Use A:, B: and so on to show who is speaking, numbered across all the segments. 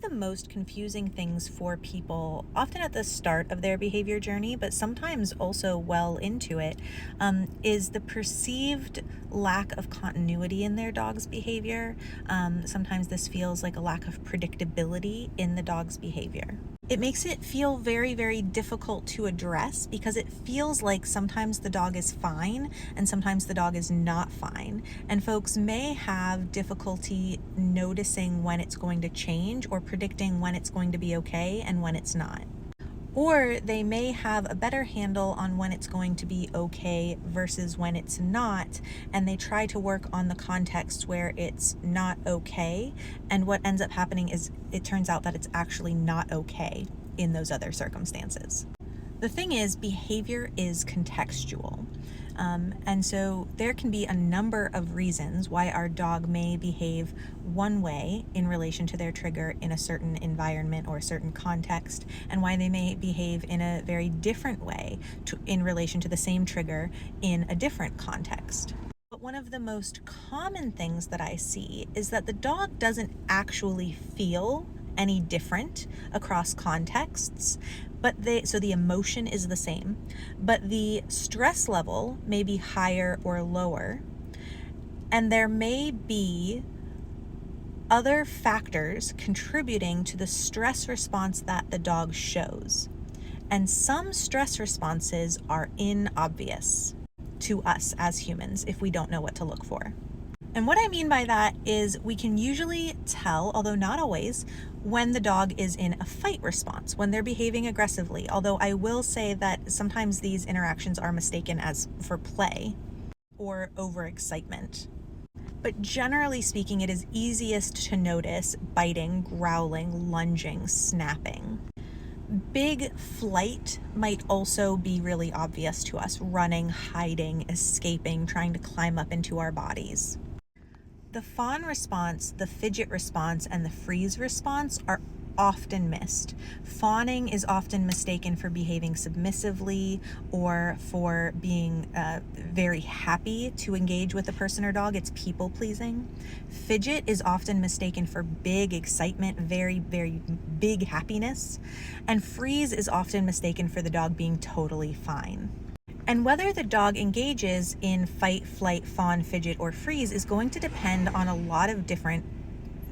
A: the most confusing things for people, often at the start of their behavior journey, but sometimes also well into it, is the perceived lack of continuity in their dog's behavior. Sometimes this feels like a lack of predictability in the dog's behavior. It makes it feel very, very difficult to address because it feels like sometimes the dog is fine and sometimes the dog is not fine. And folks may have difficulty noticing when it's going to change or predicting when it's going to be okay and when it's not. Or they may have a better handle on when it's going to be okay versus when it's not, and they try to work on the context where it's not okay, and what ends up happening is it turns out that it's actually not okay in those other circumstances. The thing is, behavior is contextual. And so there can be a number of reasons why our dog may behave one way in relation to their trigger in a certain environment or a certain context, and why they may behave in a very different way in relation to the same trigger in a different context. But one of the most common things that I see is that the dog doesn't actually feel any different across contexts, so the emotion is the same, but the stress level may be higher or lower, and there may be other factors contributing to the stress response that the dog shows. And some stress responses are inobvious to us as humans if we don't know what to look for. And what I mean by that is we can usually tell, although not always, when the dog is in a fight response, when they're behaving aggressively. Although I will say that sometimes these interactions are mistaken as for play or overexcitement. But generally speaking, it is easiest to notice biting, growling, lunging, snapping. Big flight might also be really obvious to us: running, hiding, escaping, trying to climb up into our bodies. The fawn response, the fidget response, and the freeze response are often missed. Fawning is often mistaken for behaving submissively or for being very happy to engage with a person or dog. It's people pleasing. Fidget is often mistaken for big excitement, very, very big happiness. And freeze is often mistaken for the dog being totally fine. And whether the dog engages in fight, flight, fawn, fidget, or freeze is going to depend on a lot of different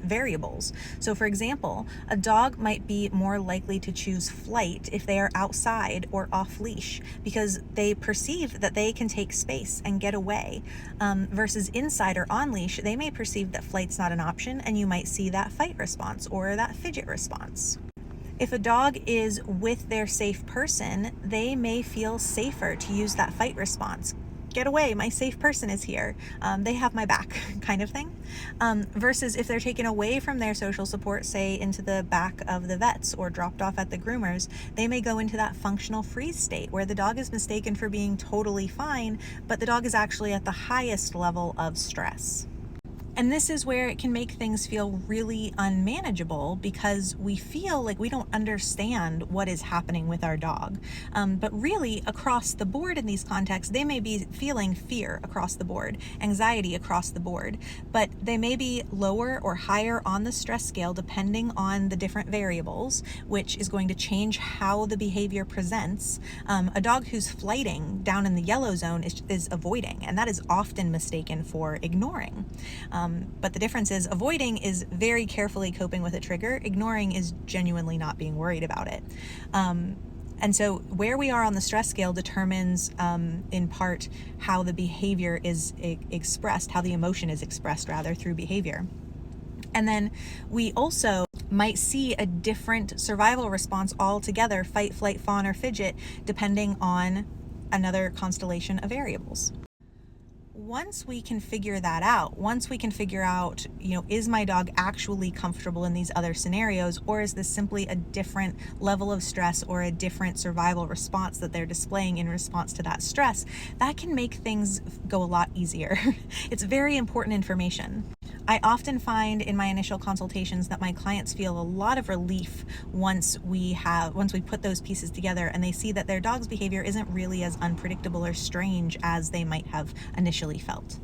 A: variables. So for example, a dog might be more likely to choose flight if they are outside or off leash because they perceive that they can take space and get away, versus inside or on leash, they may perceive that flight's not an option, and you might see that fight response or that fidget response. If a dog is with their safe person, they may feel safer to use that fight response. Get away, my safe person is here. They have my back, kind of thing. Versus if they're taken away from their social support, say into the back of the vets or dropped off at the groomers, they may go into that functional freeze state where the dog is mistaken for being totally fine, but the dog is actually at the highest level of stress. And this is where it can make things feel really unmanageable because we feel like we don't understand what is happening with our dog. But really, across the board in these contexts, they may be feeling fear across the board, anxiety across the board, but they may be lower or higher on the stress scale depending on the different variables, which is going to change how the behavior presents. A dog who's flighting down in the yellow zone is avoiding, and that is often mistaken for ignoring. But the difference is avoiding is very carefully coping with a trigger. Ignoring is genuinely not being worried about it. And so where we are on the stress scale determines in part how the behavior is expressed, how the emotion is expressed rather through behavior. And then we also might see a different survival response altogether, fight, flight, fawn, or fidget, depending on another constellation of variables. Once we can figure that out, is my dog actually comfortable in these other scenarios, or is this simply a different level of stress or a different survival response that they're displaying in response to that stress, that can make things go a lot easier. It's very important information. I often find in my initial consultations that my clients feel a lot of relief once we put those pieces together and they see that their dog's behavior isn't really as unpredictable or strange as they might have initially felt.